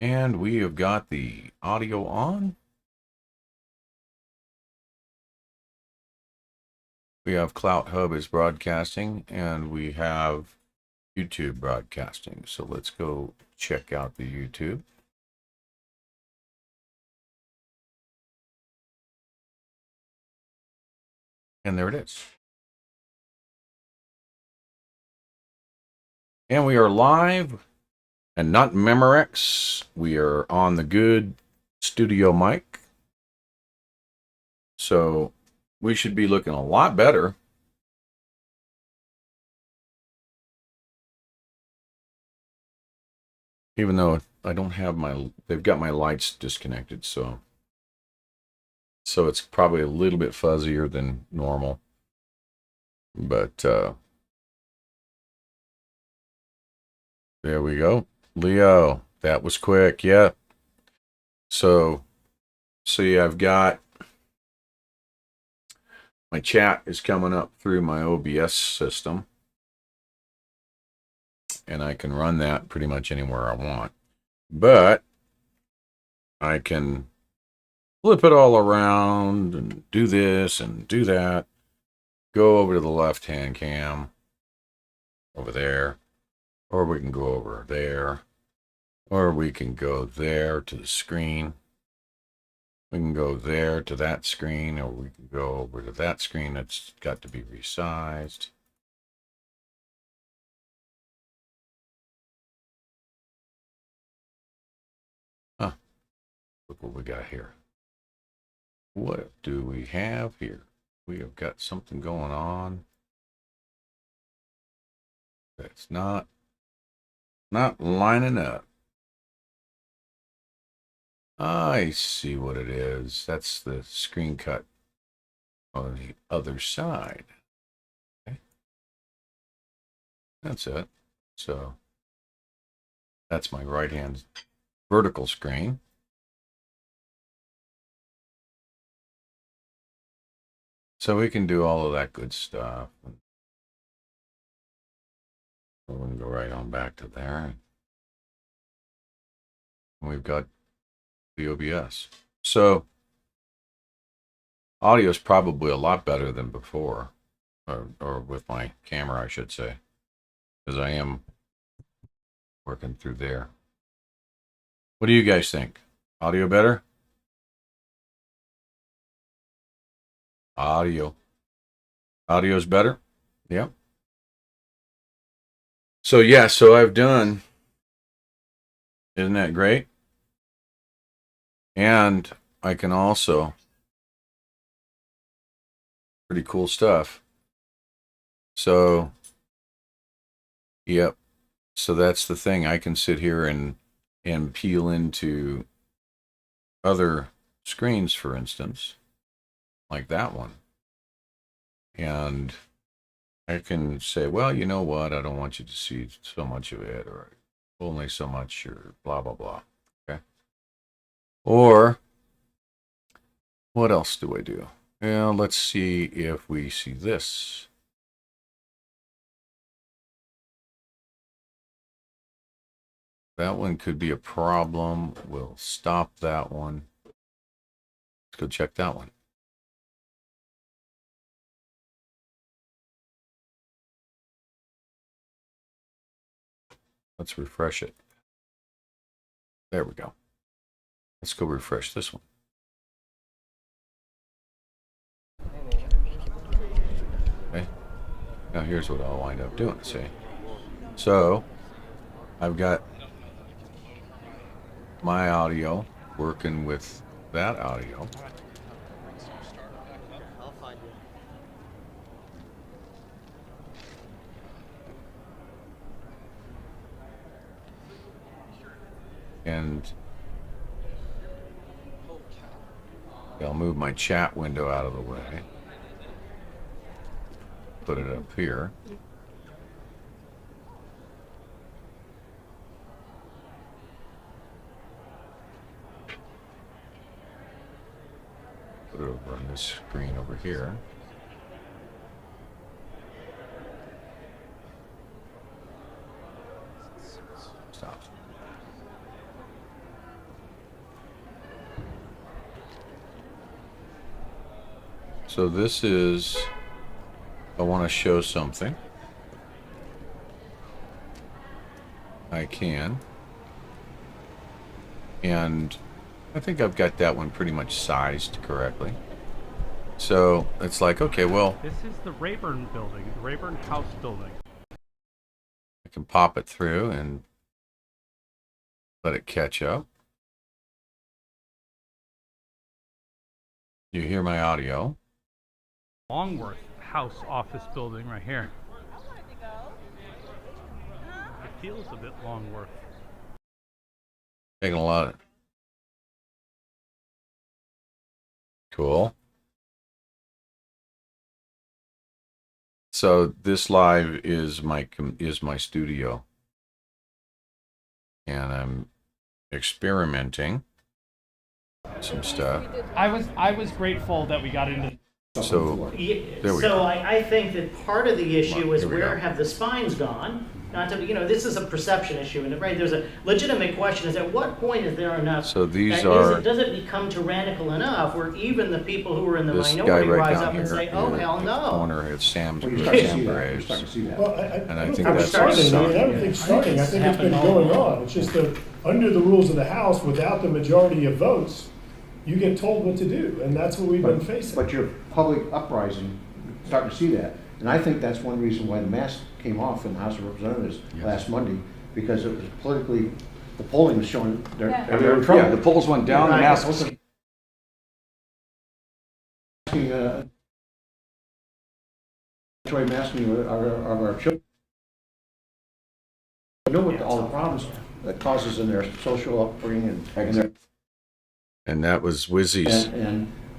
And we have got the audio on. We have CloutHub is broadcasting, and we have YouTube broadcasting. So let's go check out the YouTube. And there it is. And we are live and not Memorex. We are on the good studio mic. So we should be looking a lot better. Even though I don't have my, they've got my lights disconnected, so it's probably a little bit fuzzier than normal. But there we go. Leo, that was quick. Yeah. So see, I've got my chat is coming up through my OBS system, and I can run that pretty much anywhere I want. But I can flip it all around and do this and do that. Go over to the left-hand cam over there, or we can go over there, or we can go there to the screen. We can go there to that screen, or we can go over to that screen that's got to be resized. Huh. Look what we got here. What do we have here? We have got something going on that's not lining up. I see what it is. That's the screen cut on the other side. Okay. That's it. So that's my right hand vertical screen. So we can do all of that good stuff. We're going to go right on back to there. We've got the OBS. So audio is probably a lot better than before, or with my camera, I should say, because I am working through there. What do you guys think? Audio better? Audio's better? Yep. So yeah, so I've done, isn't that great? And I can also, pretty cool stuff. So, yep. So that's the thing. I can sit here and peel into other screens, for instance, like that one. And I can say, well, you know what? I don't want you to see so much of it, or only so much, or blah, blah, blah. Okay. Or what else do I do? Well, let's see if we see this. That one could be a problem. We'll stop that one. Let's go check that one. Let's refresh it. There we go. Let's go refresh this one. Okay. Now here's what I'll wind up doing, see? So I've got my audio working with that audio. And I'll move my chat window out of the way. Put it up here. Put it over on this screen over here. Stop. So this is, I want to show something. I can. And I think I've got that one pretty much sized correctly. So it's like, okay, well, this is the Rayburn building, the Rayburn House building. I can pop it through and let it catch up. You hear my audio. Longworth House office building right here. It feels a bit Longworth. Taking a lot of... Cool. So this live is my studio, and I'm experimenting some stuff. I was grateful that we got into. So there we so go. I think that part of the issue is Here we where go. have the spines gone? Not to, this is a perception issue, and right, there's a legitimate question: is at what point is there enough? So these and are... does it become tyrannical enough where even the people who are in the This guy minority right rise down up here and say, in "Oh the hell no"? corner, it's Sam's, Well, you're starting to see Sam that. You're Graves. starting to see that. Well, And I don't think it's that's starting. I something. mean, I don't think it's starting. I think it's been going on. It's just that under the rules of the House, without the majority of votes, you get told what to do, and that's what we've been facing. But your public uprising, starting to see that. And I think that's one reason why the mask came off in the House of Representatives last Monday, because it was politically, the polling was showing they're in trouble. Yeah, the polls went down, the Right. masks. Asking, masking of our children. I know what all the problems that causes in their social upbringing and their And that was Wizzy's.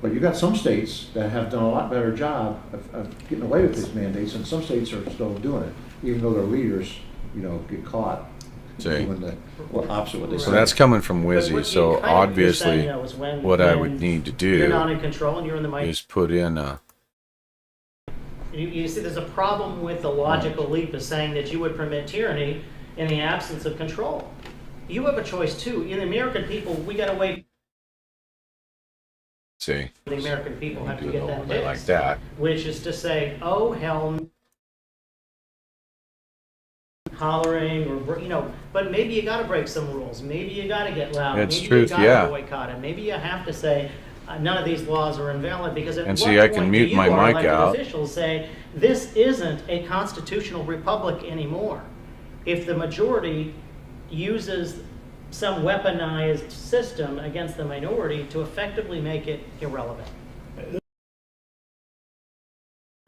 but you got some states that have done a lot better job of getting away with these mandates, and some states are still doing it, even though their leaders, get caught See. doing the opposite of what they say. So that's coming from But Wizzy. what So you kind of- you're obviously, saying, though, is what I when would need to you're not do in control and you're in the minority. is put in a... You see, there's a problem with the logical leap of saying that you would permit tyranny in the absence of control. You have a choice too. In the American people, we got to wait. See, The American people have to do it get a that little bit like fixed, that. which is to say, oh hell, hollering or but maybe you got to break some rules. Maybe you got to get loud. It's maybe truth, you got yeah. to boycott it. Maybe you have to say none of these laws are invalid because at And what see, I can point mute do you, my our mic elected out. officials, say this isn't a constitutional republic anymore? If the majority uses some weaponized system against the minority to effectively make it irrelevant.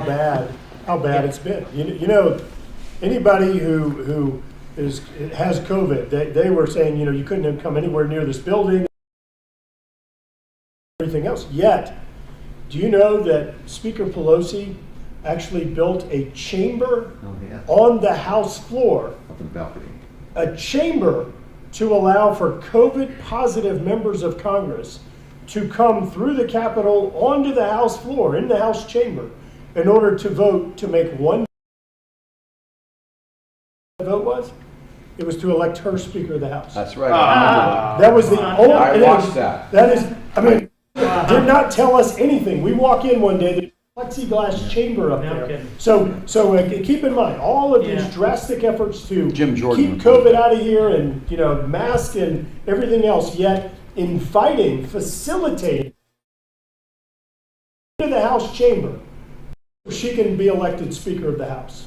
How bad it's been. Anybody who has COVID, they were saying, you couldn't come anywhere near this building, everything else. Yet, do you know that Speaker Pelosi actually built a chamber on the House floor, Up in the balcony. a chamber to allow for COVID positive members of Congress to come through the Capitol onto the House floor, in the House chamber, in order to vote to make one vote was? It was to elect her Speaker of the House. That's right. That was the only. I watched that. That is, did not tell us anything. We walk in one day, the plexiglass chamber up No there. kidding. So keep in mind, all of these Yeah. drastic efforts to Jim Jordan. keep COVID out of here and, mask and everything else, yet facilitating to the House chamber, she can be elected Speaker of the House.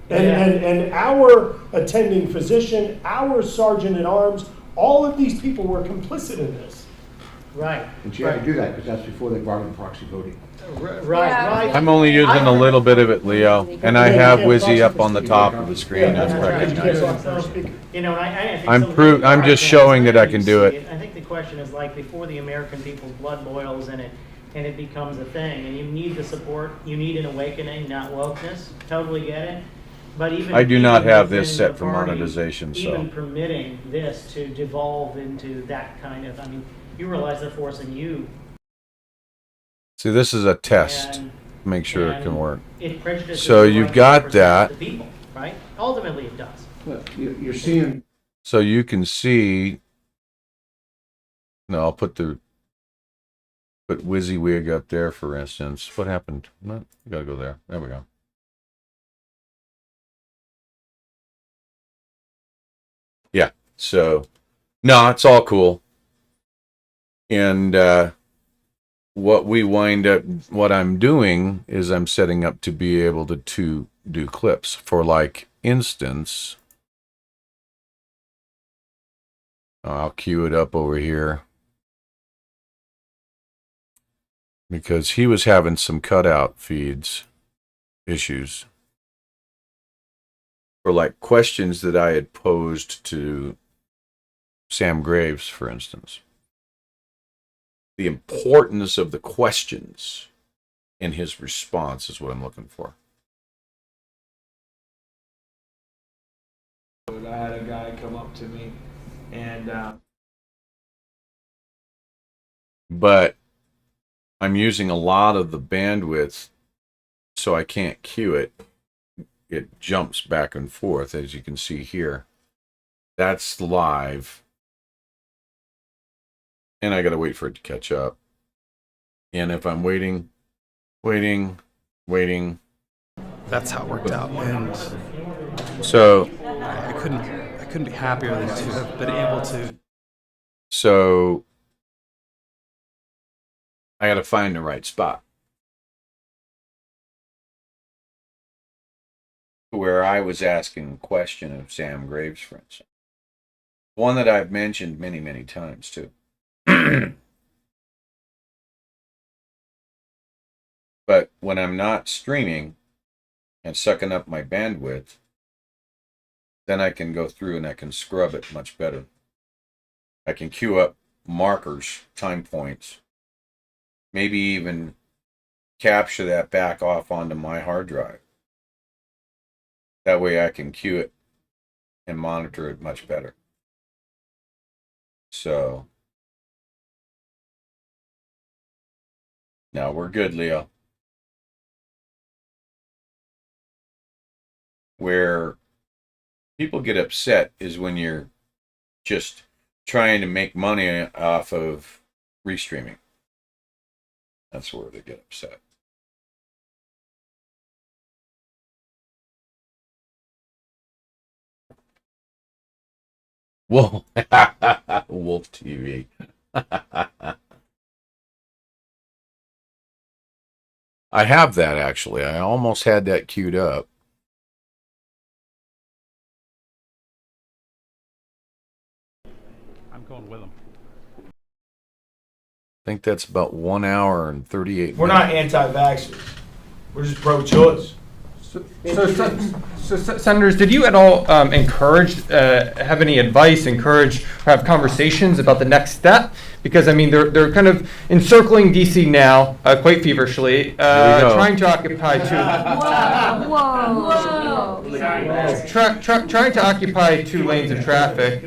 And our attending physician, our sergeant at arms, all of these people were complicit in this. Right. And she had to do that because that's before they brought in proxy voting. Right. I'm only using a little bit of it, Leo, and I have Wizzy up on the top of the screen. That's recognized. And I think I'm some of the I'm just arguments, showing that I can you do see it. I think the question is like before the American people's blood boils and it becomes a thing, and you need the support, you need an awakening, not wokeness. Totally get it. But even I do not even have this within set the for party, monetization, so. even permitting this to devolve into that kind of, you realize they're forcing you. See, this is a test. And- Make sure it and can work. It prejudices So the you've right to got represent that. the people, right? Ultimately, it does. But you're seeing, So you can see, no, I'll put the put WYSIWYG up there, for instance. What happened? No, you gotta go there. There we go. Yeah, so, no, it's all cool. And what I'm doing is I'm setting up to be able to do clips. For like instance, I'll cue it up over here. Because he was having some cutout feeds issues for like questions that I had posed to Sam Graves, for instance. The importance of the questions in his response is what I'm looking for. I had a guy come up to me and But I'm using a lot of the bandwidth, so I can't cue it. It jumps back and forth, as you can see here. That's live. And I got to wait for it to catch up. And if I'm waiting. That's how it worked out, and So I couldn't be happier than to have been able to. So I got to find the right spot where I was asking a question of Sam Graves, for instance. One that I've mentioned many, many times, too. But when I'm not streaming and sucking up my bandwidth, then I can go through and I can scrub it much better. I can queue up markers, time points, maybe even capture that back off onto my hard drive. That way I can queue it and monitor it much better. So now we're good, Leo. Where people get upset is when you're just trying to make money off of restreaming. That's where they get upset. Wolf, Wolf TV. I have that actually. I almost had that queued up. I'm going with them. I think that's about 1 hour and 38 we're minutes. not anti-vaxxers. We're just pro-choice. So, senators, did you at all encourage, have any advice, encourage, or have conversations about the next step? Because I mean, they're kind of encircling DC now, quite feverishly, trying to occupy trying to occupy 2 lanes of traffic.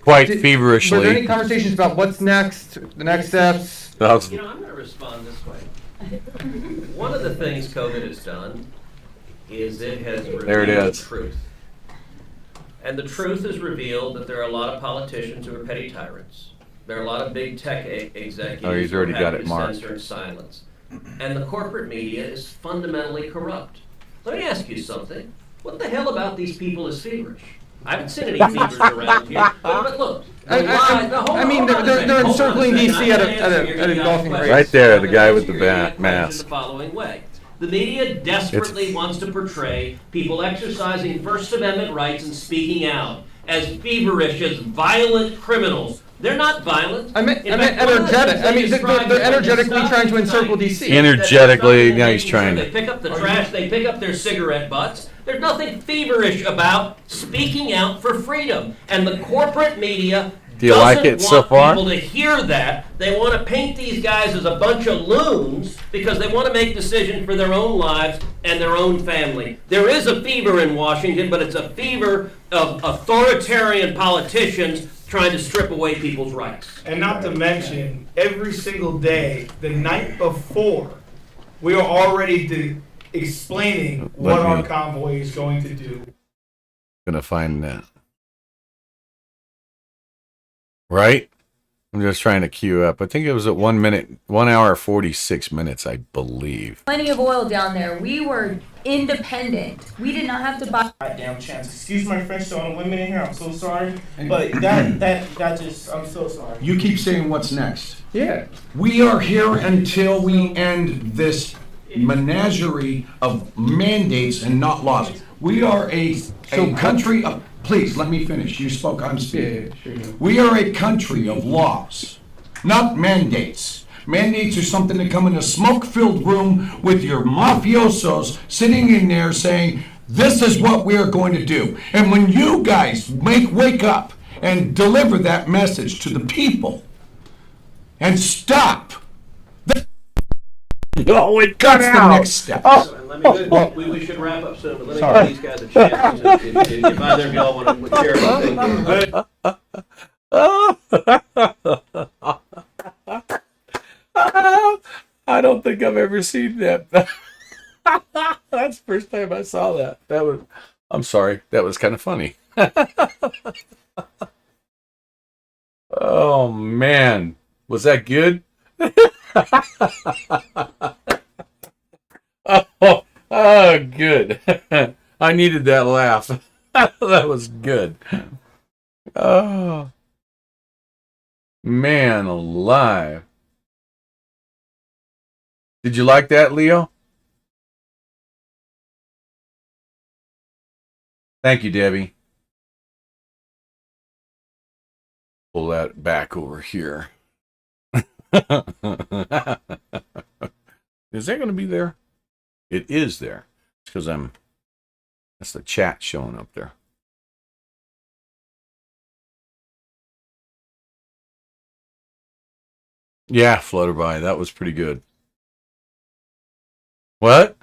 Quite Were there any feverishly. conversations about what's next, the next steps? You know, I'm going to respond this way. One of the things COVID has done is it has There it revealed is. the truth. And the truth has revealed that there are a lot of politicians who are petty tyrants. There are a lot of big tech executives Oh, he's who are already got happy it to marked. censor and silence. And the corporate media is fundamentally corrupt. Let me ask you something. What the hell about these people is feverish? I haven't seen any fevers around here. But look, I mean, they're encircling DC at a golfing race. Right there, the guy with the mask. The following way. The media desperately wants to portray people exercising First Amendment rights and speaking out as feverish, as violent criminals. They're not violent. I meant energetic. I mean, they're energetically trying to encircle DC. Energetically, now he's trying They to. pick up the trash, they pick up their cigarette butts. There's nothing feverish about speaking out for freedom. And the corporate media Do you like it so far? people to hear that. They want to paint these guys as a bunch of loons because they want to make decisions for their own lives and their own family. There is a fever in Washington, but it's a fever of authoritarian politicians trying to strip away people's rights. And not to mention, every single day, the night before, we are already explaining what our convoy is going to do. Gonna find that. Right? I'm just trying to queue up. I think it was at 1 hour 46 minutes, I believe. Plenty of oil down there. We were independent. We did not have to buy. Goddamn chance. Excuse my French to all the women in here. I'm so sorry, but that just. I'm so sorry. You keep saying what's next. Yeah. We are here until we end this menagerie of mandates and not laws. We are a country of, please, let me finish. You spoke, I'm speaking. We are a country of laws, not mandates. Mandates are something that come in a smoke-filled room with your mafiosos sitting in there saying, this is what we are going to do. And when you guys wake up and deliver that message to the people and stop, Oh, it cut that's the next step. We should wrap up soon, but let me give these guys a chance. If either of y'all want to share anything. I don't think I've ever seen that. That's the first time I saw that. I'm sorry. That was kind of funny. Oh, man. Was that good? Oh, good. I needed that laugh. That was good. Oh, man alive. Did you like that, Leo? Thank you, Debbie. Pull that back over here. Is that going to be there? It is there. It's because that's the chat showing up there. Yeah, Flutterby. That was pretty good. What?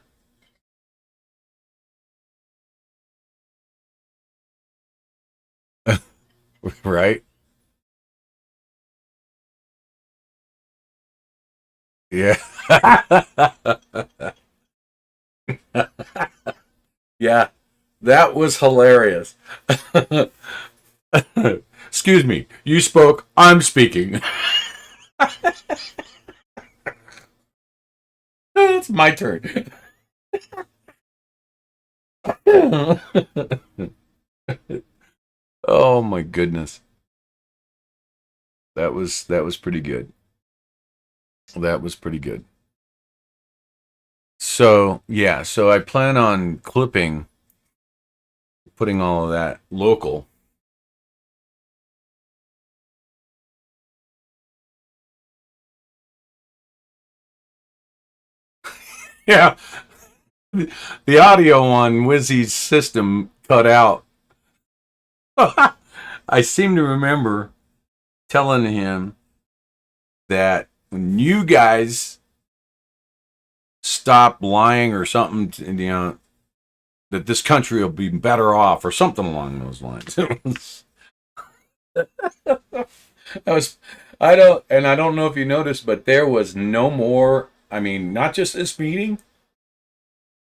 Right? Yeah. Yeah, that was hilarious. Excuse me, you spoke, I'm speaking. It's my turn. Oh my goodness. That was pretty good. That was pretty good. So, yeah, so I plan on putting all of that local. Yeah. The audio on Wizzy's system cut out. I seem to remember telling him that when you guys stop lying or something, you know, that this country will be better off or something along those lines. I don't know if you noticed, but there was no more, I mean, not just this meeting,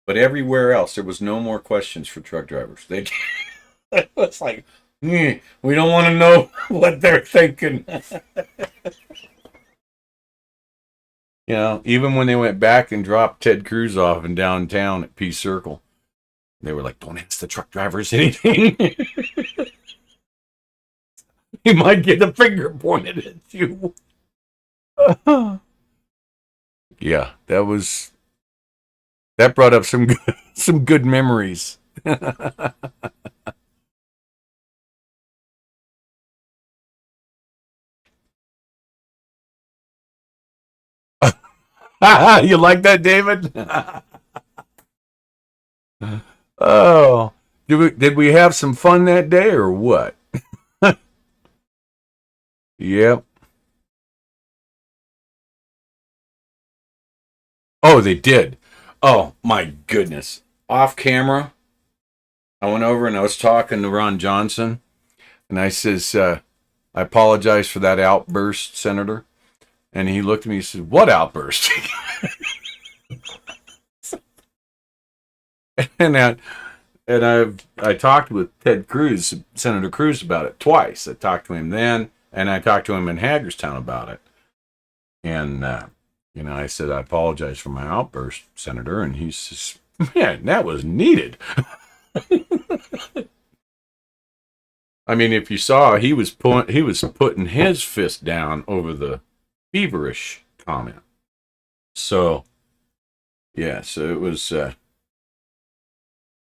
but everywhere else, there was no more questions for truck drivers. It was like, we don't want to know what they're thinking. You know, even when they went back and dropped Ted Cruz off in downtown at Peace Circle, they were like, don't ask the truck drivers anything. He might get a finger pointed at you. Yeah, that brought up some good memories. You like that, David? Oh, did we have some fun that day or what? Yep. Oh, they did. Oh, my goodness. Off camera, I went over and I was talking to Ron Johnson, and I says, I apologize for that outburst, Senator. And he looked at me and said, what outburst? And I talked with Ted Cruz, Senator Cruz, about it twice. I talked to him then. And I talked to him in Hagerstown about it. And, I said, I apologize for my outburst, Senator. And he says, man, that was needed. I mean, if you saw, he was putting his fist down over the feverish comment. So, yeah, so it was,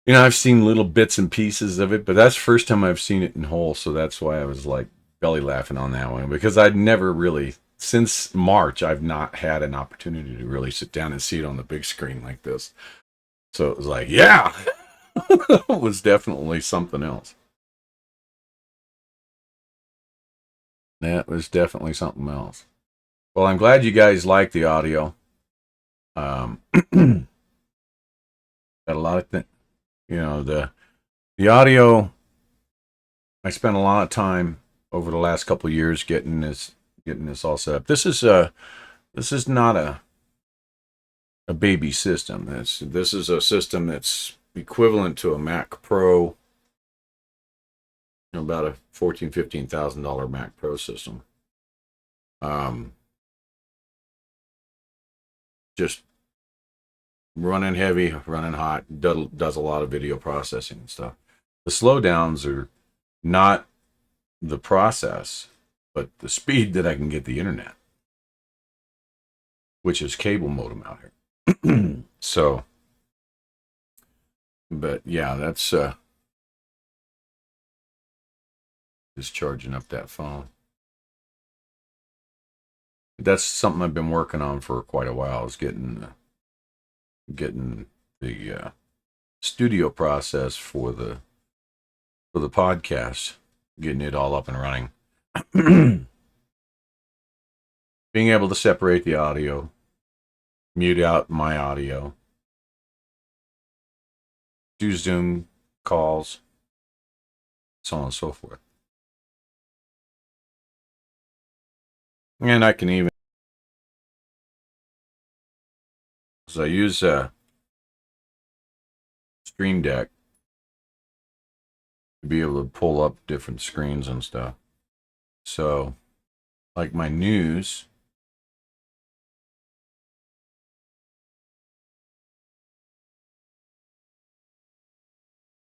I've seen little bits and pieces of it, but that's the first time I've seen it in whole. So that's why I was like belly laughing on that one, because I'd never really, since March, I've not had an opportunity to really sit down and see it on the big screen like this. So it was like, yeah, it was definitely something else. That was definitely something else. Well, I'm glad you guys like the audio. Got a lot of things. The audio, I spent a lot of time over the last couple of years getting this all set up. This is not a baby system. This is a system that's equivalent to a Mac Pro, about a $14,000-$15,000 Mac Pro system. Just running heavy, running hot, does a lot of video processing and stuff. The slowdowns are not the process, but the speed that I can get the internet, which is cable modem out here. So, but yeah, that's just charging up that phone. That's something I've been working on for quite a while, is getting the studio process for the podcast, getting it all up and running. Being able to separate the audio, mute out my audio, do Zoom calls, so on and so forth. And I can even, so I use Stream Deck to be able to pull up different screens and stuff. So, like my news,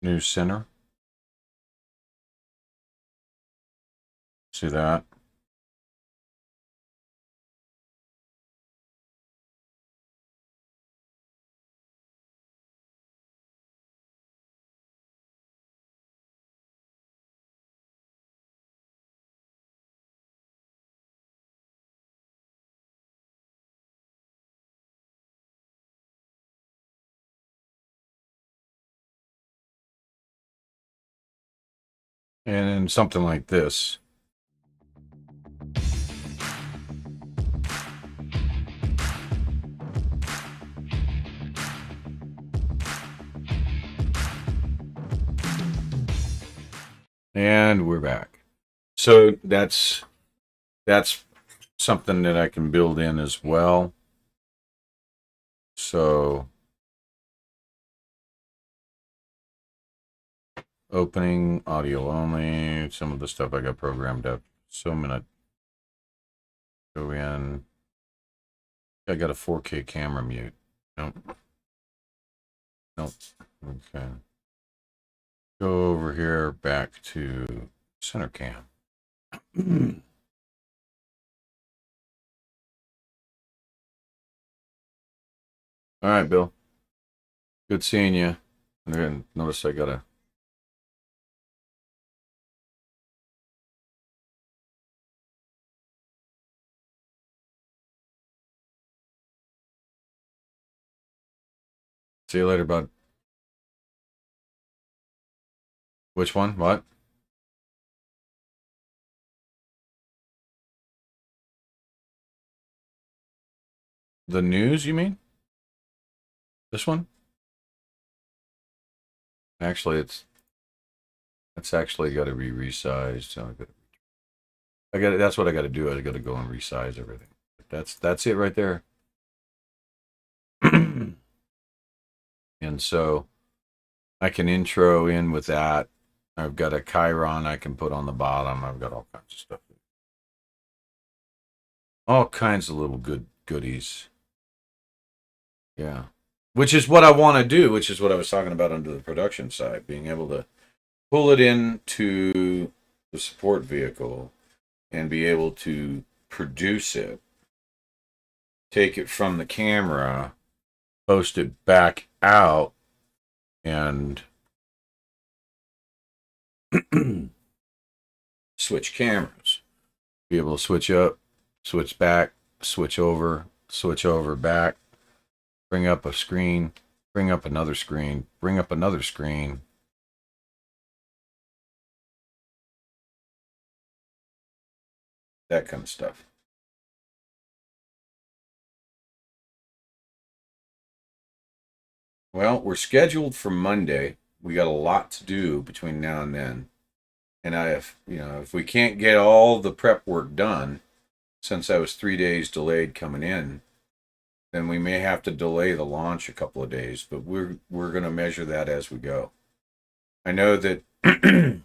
News Center. See that? And then something like this. And we're back. So that's something that I can build in as well. So opening, audio only, some of the stuff I got programmed up. So I'm gonna go in. I got a 4K camera mute. Nope. Okay. Go over here back to center cam. All right, Bill. Good seeing you. And notice I gotta. See you later, bud. Which one? What? The news, you mean? This one? Actually, it's actually got to be resized. So that's what I got to do. I got to go and resize everything. That's it right there. And so I can intro in with that. I've got a Chiron I can put on the bottom. I've got all kinds of stuff. all kinds of little goodies. Yeah. Which is what I want to do, which is what I was talking about under the production side, being able to pull it into the support vehicle and be able to produce it, take it from the camera, post it back out, and switch cameras. Be able to switch up, switch back, switch over back, bring up a screen, bring up another screen, bring up another screen. That kind of stuff. Well, we're scheduled for Monday. We got a lot to do between now and then. And if we can't get all the prep work done, since I was 3 days delayed coming in, then we may have to delay the launch a couple of days, but we're going to measure that as we go. I know that the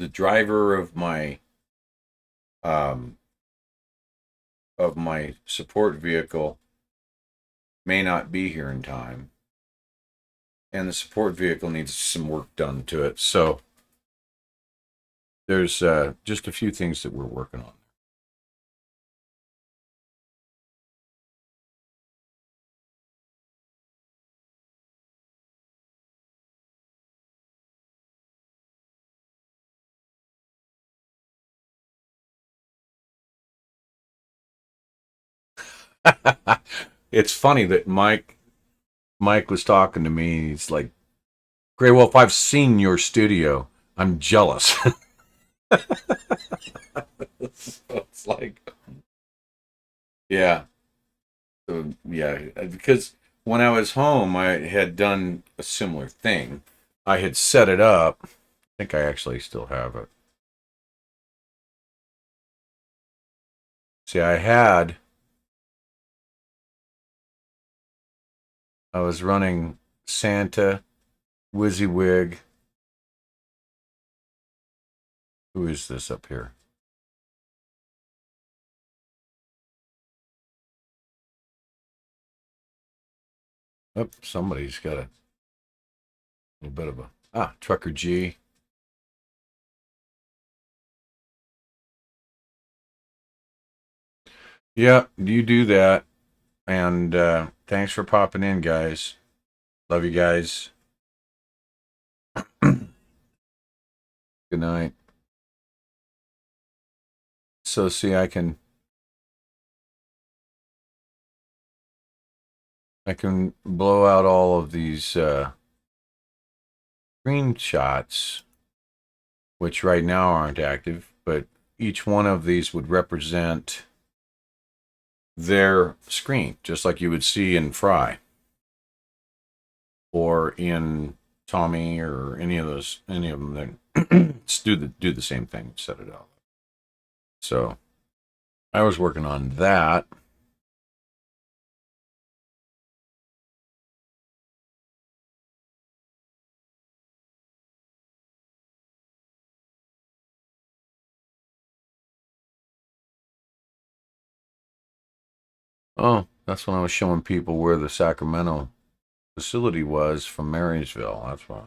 driver of my support vehicle may not be here in time, and the support vehicle needs some work done to it. So there's just a few things that we're working on. It's funny that Mike was talking to me. He's like, "Grey Wolf, I've seen your studio. I'm jealous." So it's like, yeah, because when I was home, I had done a similar thing. I had set it up. I think I actually still have it. See, I was running Santa, WYSIWYG. Who is this up here? Oh, somebody's got a little bit of a Trucker G. Yeah, you do that. And thanks for popping in, guys. Love you guys. Good night. So see, I can blow out all of these screenshots, which right now aren't active, but each one of these would represent their screen, just like you would see in Fry or in Tommy or any of them that do the same thing, set it up. So I was working on that. Oh, that's when I was showing people where the Sacramento facility was from Marysville. That's why.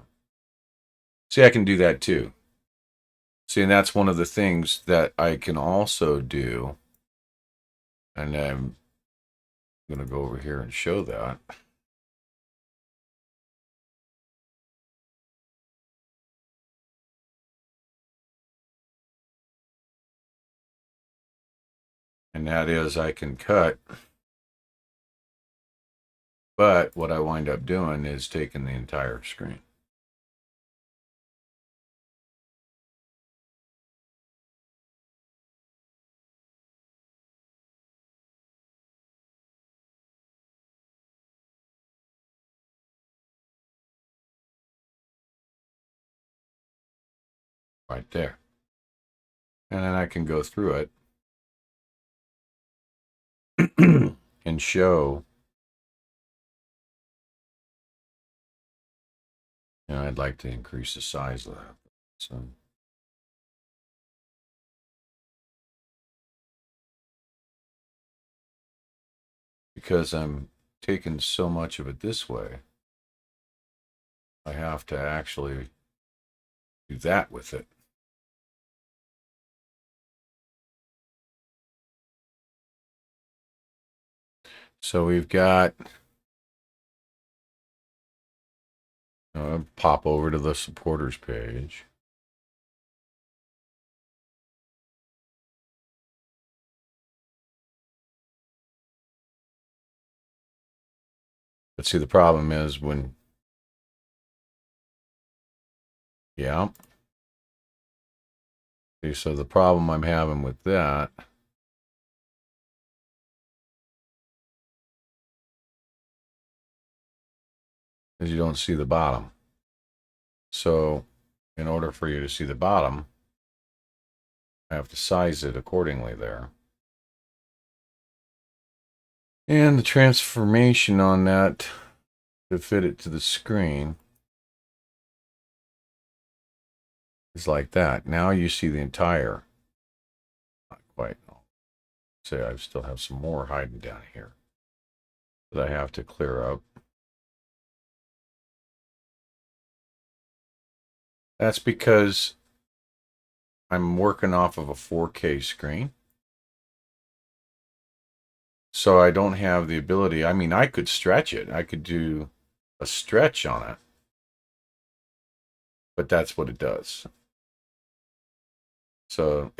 See, I can do that too. See, and that's one of the things that I can also do. And I'm going to go over here and show that. And that is I can cut. But what I wind up doing is taking the entire screen. Right there. And then I can go through it and show, I'd like to increase the size of that. So because I'm taking so much of it this way, I have to actually do that with it. So we've got, pop over to the supporters page. But see, the problem is when, yeah. See, so the problem I'm having with that is you don't see the bottom. So in order for you to see the bottom, I have to size it accordingly there. And the transformation on that to fit it to the screen is like that. Now you see the entire, not quite. Say I still have some more hiding down here that I have to clear up. That's because I'm working off of a 4K screen. So I don't have the ability. I mean, I could stretch it. I could do a stretch on it. But that's what it does. So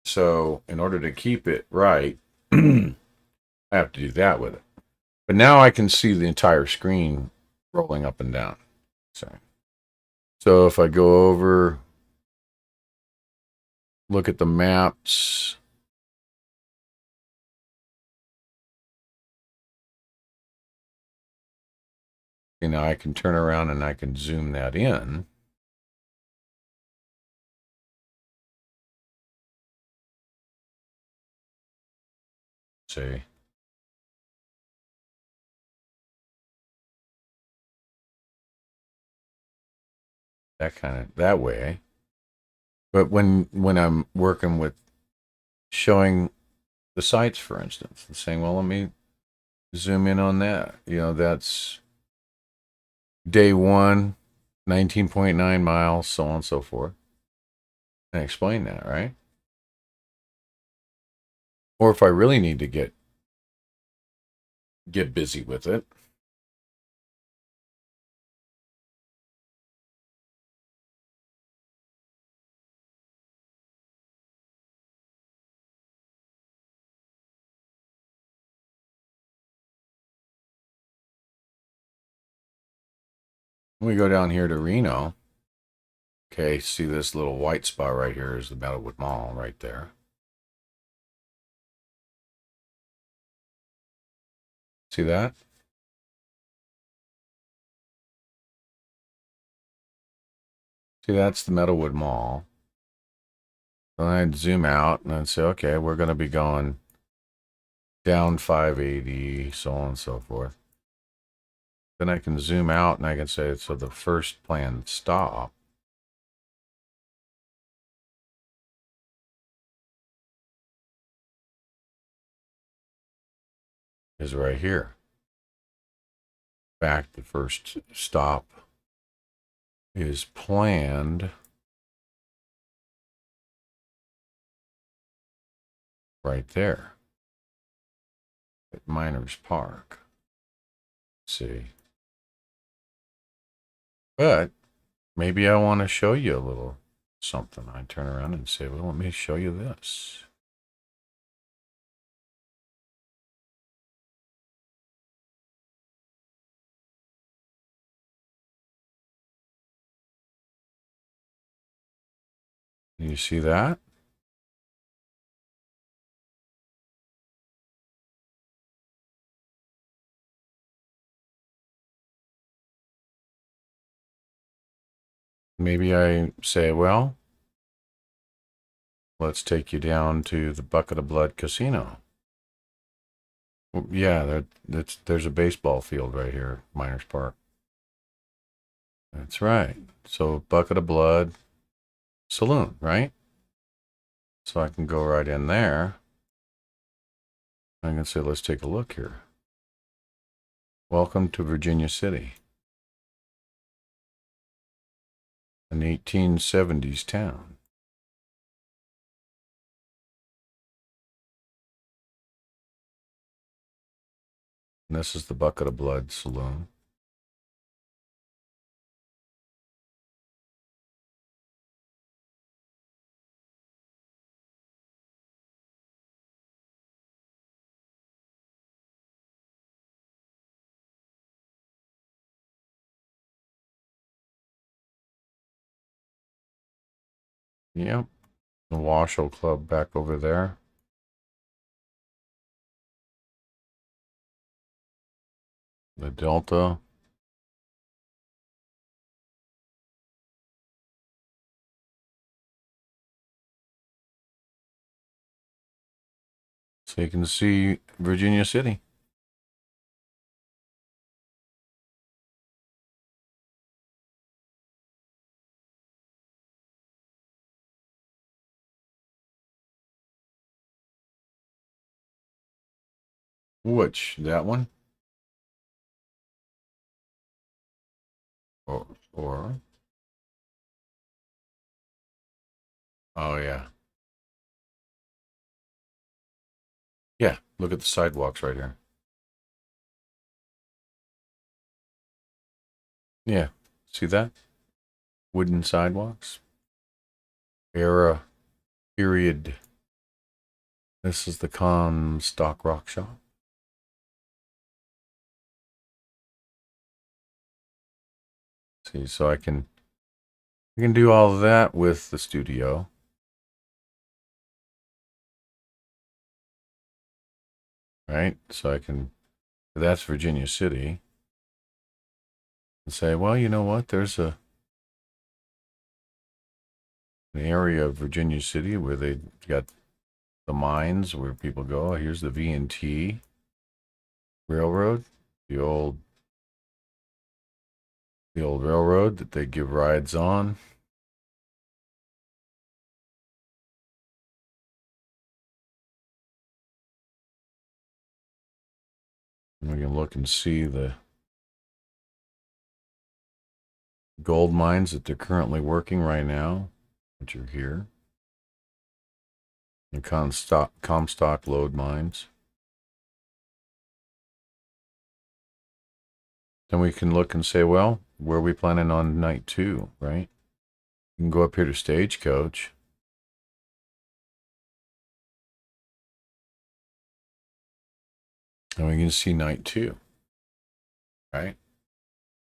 so in order to keep it right, I have to do that with it. But now I can see the entire screen rolling up and down. So if I go over, look at the maps, you know, I can turn around and I can zoom that in. See. That way. But when I'm working with showing the sites, for instance, and saying, well, let me zoom in on that. You know, that's day 1, 19.9 miles, so on and so forth. And explain that, right? Or if I really need to get busy with it, we go down here to Reno. Okay, see this little white spot right here is the Meadowwood Mall right there. See that? See, that's the Meadowwood Mall. Then I'd zoom out and I'd say, okay, we're going to be going down 580, so on and so forth. Then I can zoom out and I can say, so the first planned stop is right here. In fact, the first stop is planned right there at Miners Park. Let's see. But maybe I want to show you a little something. I turn around and say, well, let me show you this. You see that? Maybe I say, well, let's take you down to the Bucket of Blood Casino. Well, yeah, there's a baseball field right here, Miners Park. That's right. So Bucket of Blood Saloon, right? So I can go right in there I'm going to say, let's take a look here. Welcome to Virginia City. An 1870s town. And this is the Bucket of Blood Saloon. Yep. The Washoe Club back over there. The Delta. So you can see Virginia City. Which? That one? Or oh yeah. Yeah, look at the sidewalks right here. Yeah, see that? Wooden sidewalks. Era, period. This is the Comstock Rock Shop. See, so I can do all of that with the studio. Right? So I can, that's Virginia City. And say, well, you know what? There's an area of Virginia City where they got the mines where people go. Here's the V&T Railroad, the old railroad that they give rides on. And we can look and see the gold mines that they're currently working right now, which are here. The Comstock lode mines. Then we can look and say, well, where are we planning on night 2, right? You can go up here to Stagecoach. And we can see night 2, right?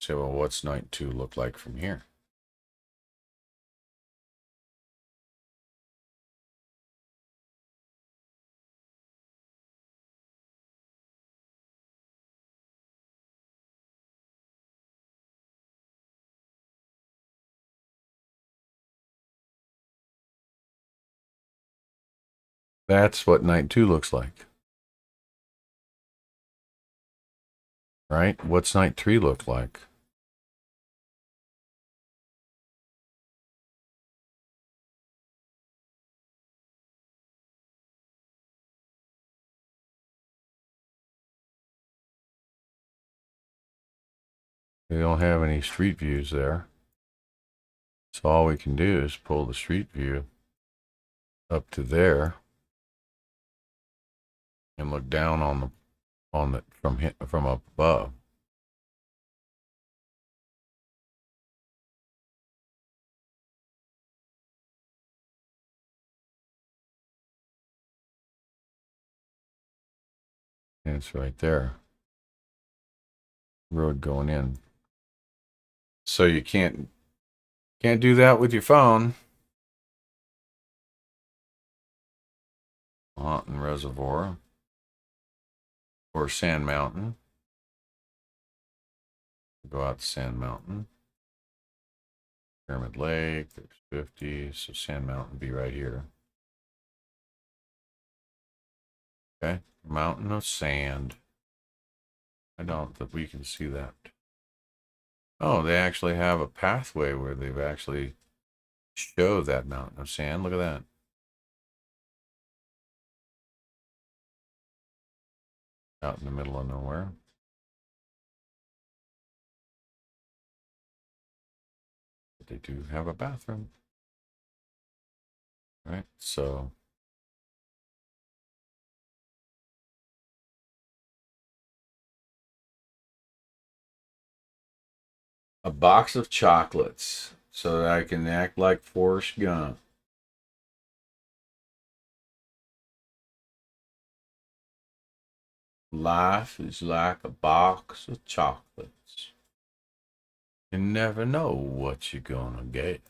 Say, well, what's night 2 look like from here? That's what night 2 looks like. Right? What's night 3 look like? They don't have any street views there. So all we can do is pull the street view up to there and look down on the from up above. And it's right there. Road going in. So you can't do that with your phone. Lawton Reservoir or Sand Mountain. Go out to Sand Mountain. Pyramid Lake, there's 50, so Sand Mountain be right here. Okay, mountain of sand. I don't think we can see that. Oh, they actually have a pathway where they've actually showed that mountain of sand. Look at that. out in the middle of nowhere. But they do have a bathroom. Right, so a box of chocolates so that I can act like Forrest Gump. Life is like a box of chocolates. You never know what you're gonna get.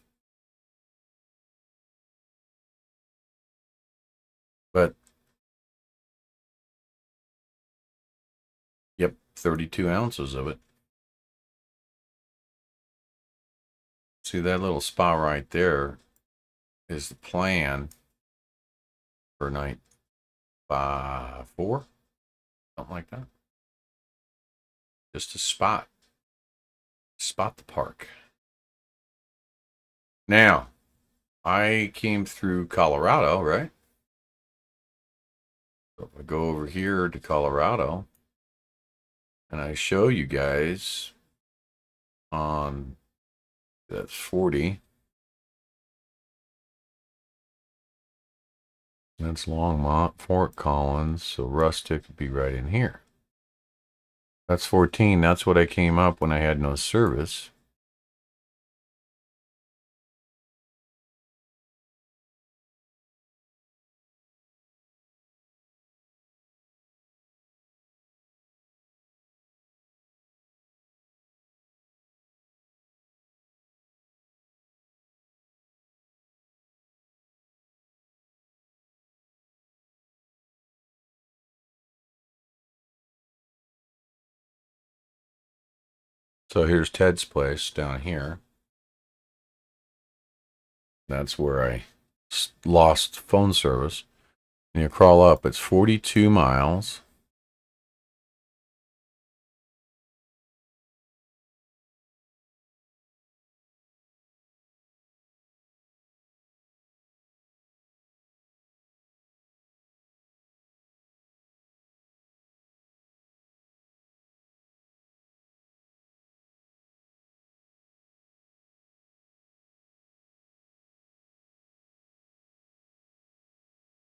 But, yep, 32 ounces of it. See, that little spot right there is the plan for night 4, something like that. Just a spot the park. Now, I came through Colorado, right? So if I go over here to Colorado and I show you guys on, that's 40. That's Longmont, Fort Collins, so Rustic would be right in here. That's 14. That's what I came up when I had no service. So here's Ted's place down here. That's where I lost phone service. And you crawl up, it's 42 miles.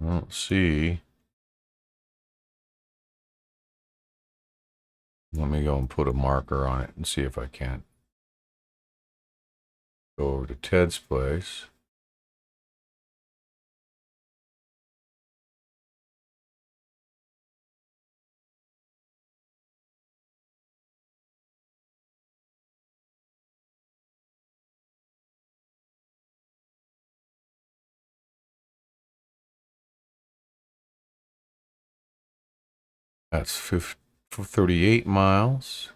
I don't see. Let me go and put a marker on it and see if I can. Go over to Ted's place. That's 38 miles.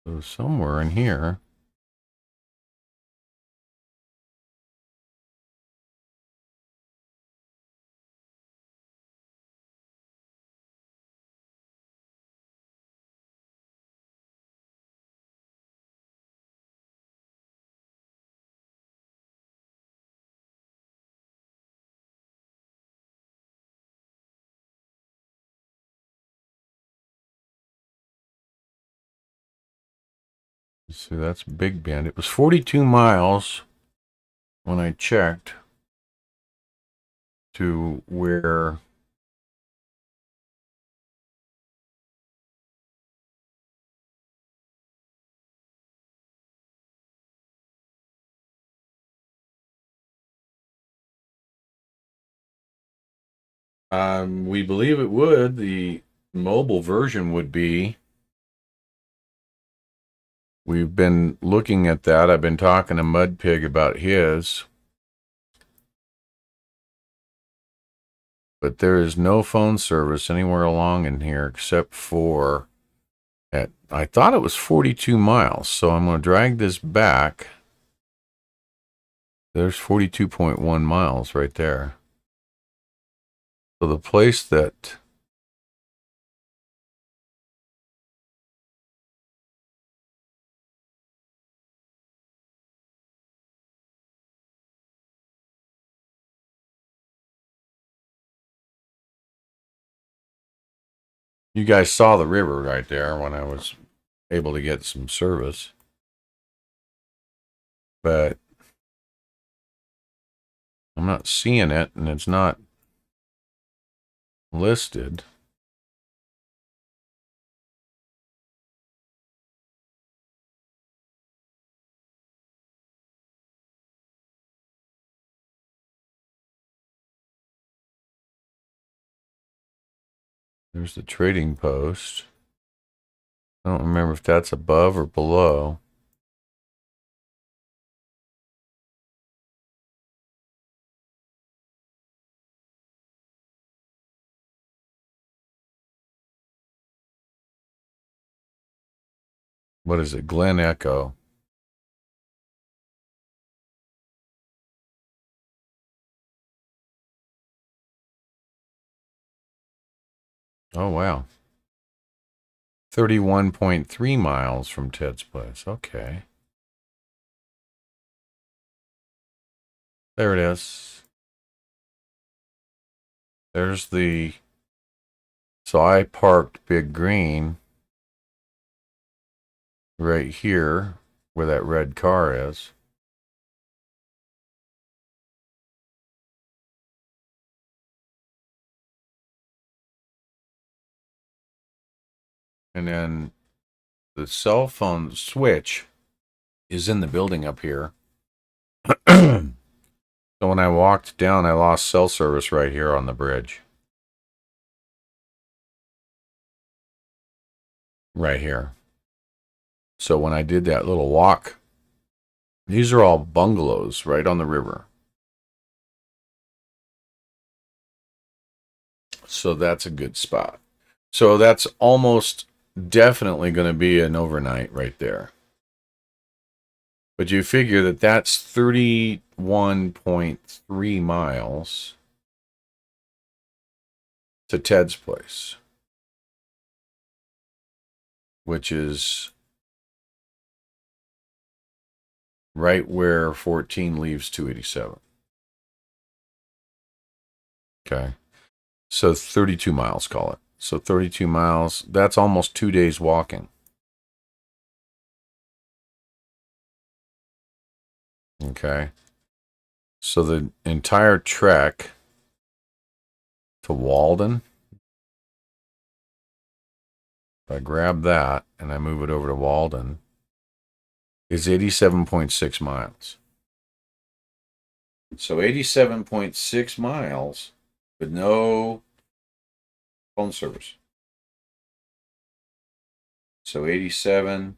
So somewhere in here. See, that's Big Bend. It was 42 miles when I checked to where we believe it would. The mobile version would be. We've been looking at that. I've been talking to Mud Pig about his. But there is no phone service anywhere along in here except for I thought it was 42 miles. So I'm going to drag this back. There's 42.1 miles right there. So the place that You guys saw the river right there when I was able to get some service. But I'm not seeing it, and it's not listed. There's the trading post. I don't remember if that's above or below. What is it? Glen Echo. Oh, wow. 31.3 miles from Ted's place. Okay. There it is. There's the... So I parked Big Green right here where that red car is. And then the cell phone switch is in the building up here. So when I walked down, I lost cell service right here on the bridge. Right here. So when I did that little walk, these are all bungalows right on the river. So that's a good spot. So that's almost definitely going to be an overnight right there. But you figure that that's 31.3 miles to Ted's place, which is right where 14 leaves 287. Okay. So 32 miles, call it. So 32 miles, that's almost 2 days walking. Okay. So the entire trek to Walden, if I grab that and I move it over to Walden, is 87.6 miles. So 87.6 miles with no phone service. So 87,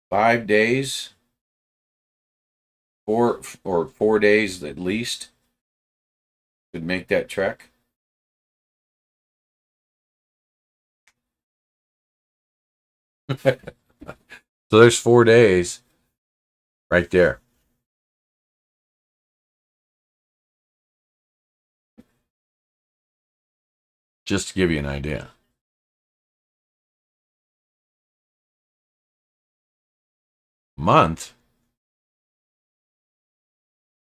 5 days, 4 days at least would make that trek. So there's 4 days right there. Just to give you an idea. Month.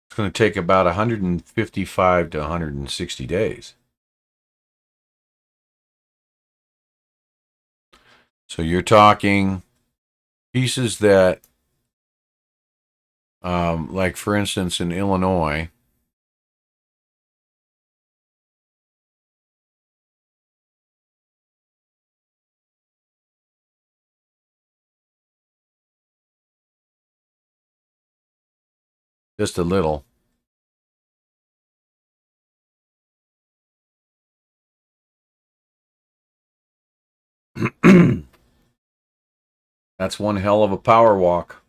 It's going to take about 155 to 160 days. So you're talking pieces that, like for instance in Illinois, just a little. That's one hell of a power walk.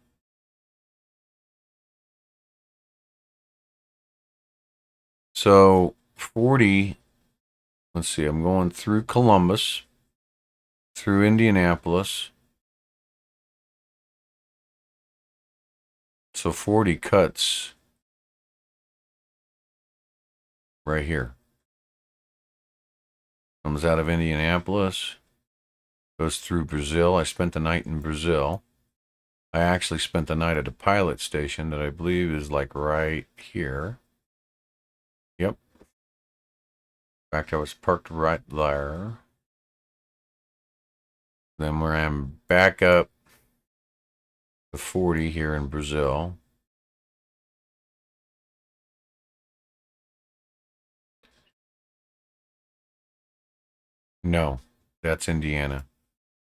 So 40, let's see, I'm going through Columbus, through Indianapolis. So 40 cuts right here. Comes out of Indianapolis, goes through Brazil. I spent the night in Brazil. I actually spent the night at a pilot station that I believe is like right here. Yep. In fact, I was parked right there. Then where I'm back up to 40 here in Brazil. No, that's Indiana.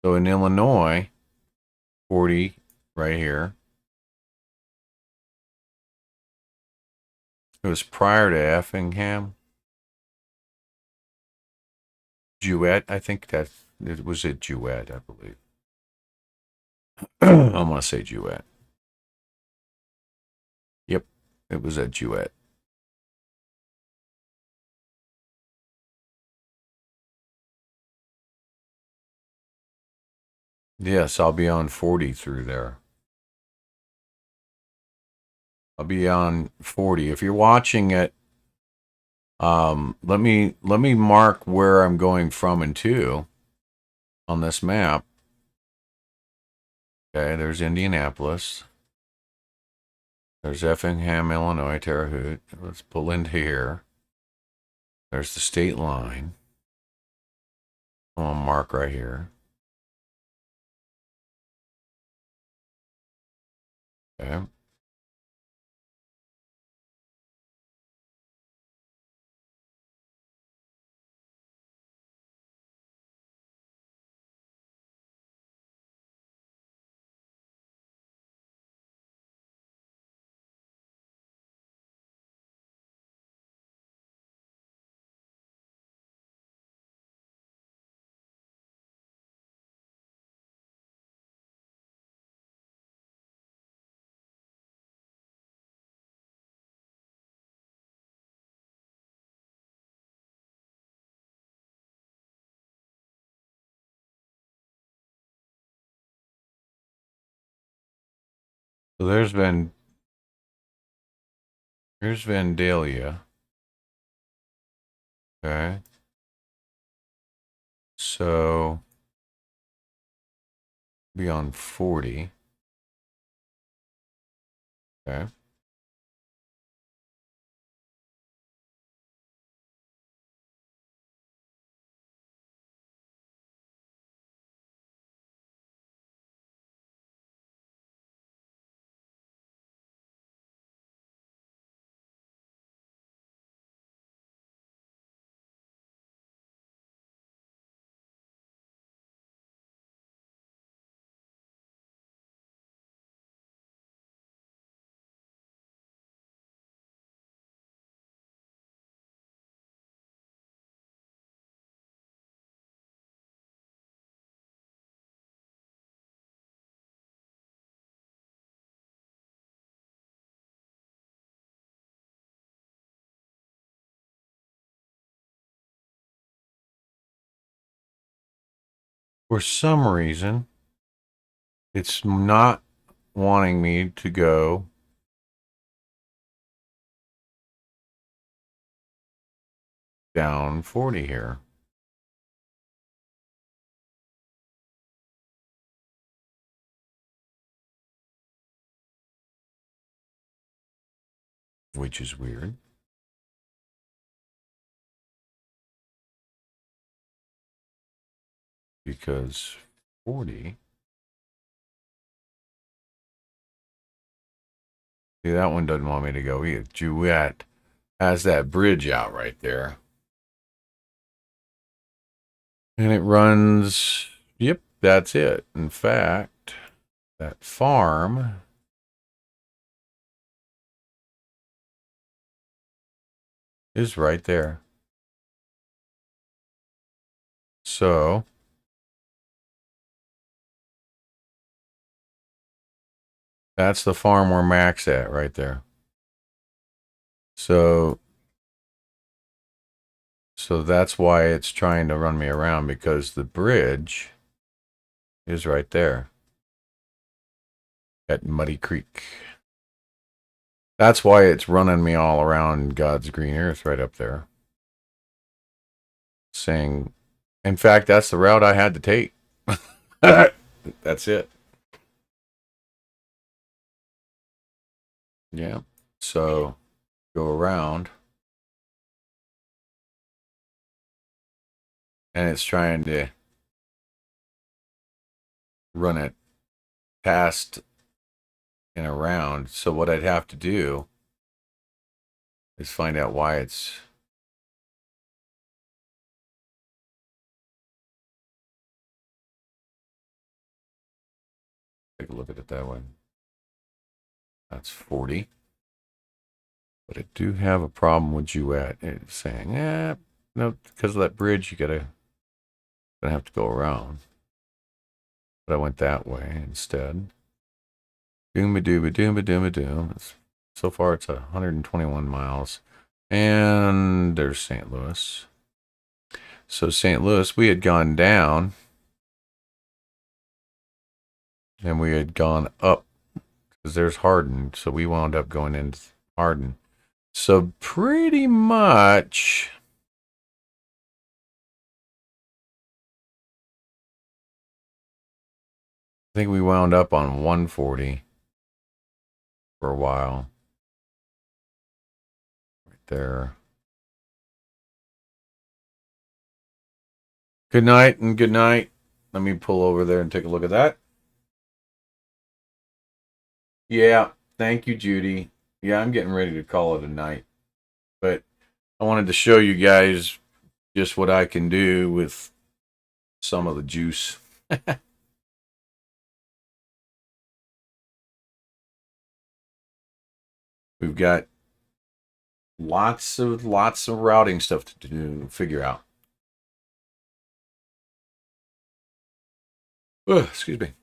So in Illinois, 40 right here. It was prior to Effingham. Duet, I think that it was a Duet, I believe. I'm gonna say Duet. Yep, it was a Duet. Yes, I'll be on 40 through there. I'll be on 40. If you're watching it, let me mark where I'm going from and to on this map. Okay, there's Indianapolis. There's Effingham, Illinois, Terre Haute. Let's pull into here. There's the state line. I'll mark right here. Okay. So here's Vandalia. Okay. So be on 40. Okay. For some reason, it's not wanting me to go down 40 here. Which is weird. Because 40. See, that one doesn't want me to go either. Duet has that bridge out right there. And it runs, yep, that's it. In fact, that farm is right there. So that's the farm where Mac's at right there. So that's why it's trying to run me around, because the bridge is right there at Muddy Creek. That's why it's running me all around God's green earth right up there. Saying, in fact, that's the route I had to take. That's it. Yeah. So go around. and it's trying to run it past and around. So what I'd have to do is find out why it's take a look at it that way. That's 40. But I do have a problem with Duet. It's saying, no, because of that bridge, gonna have to go around. But I went that way instead. Doom doom doom doom doom. So far, it's 121 miles. And there's St. Louis. So St. Louis, we had gone down. And we had gone up. Because there's Hardin. So we wound up going into Hardin. So pretty much... I think we wound up on 140 for a while. Right there. Good night and good night. Let me pull over there and take a look at that. Yeah, thank you, Judy. Yeah, I'm getting ready to call it a night. But I wanted to show you guys just what I can do with some of the juice. We've got lots of routing stuff to figure out. Ugh, excuse me.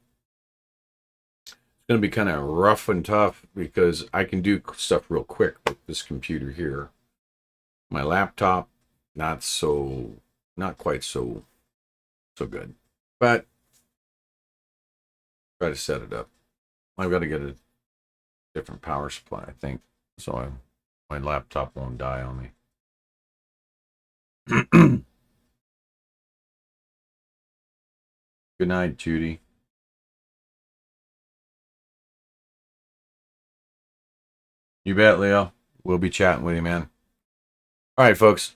It's going to be kind of rough and tough because I can do stuff real quick with this computer here. My laptop, not quite so good. But try to set it up. I've got to get a different power supply, I think, so my laptop won't die on me. Good night, Judy. You bet, Leo. We'll be chatting with you, man. All right, folks.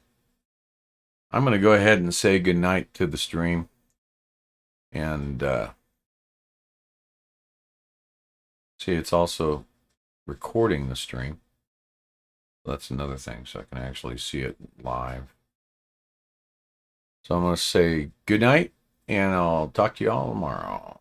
I'm going to go ahead and say good night to the stream. And see, it's also recording the stream. That's another thing, so I can actually see it live. So I'm going to say good night, and I'll talk to you all tomorrow.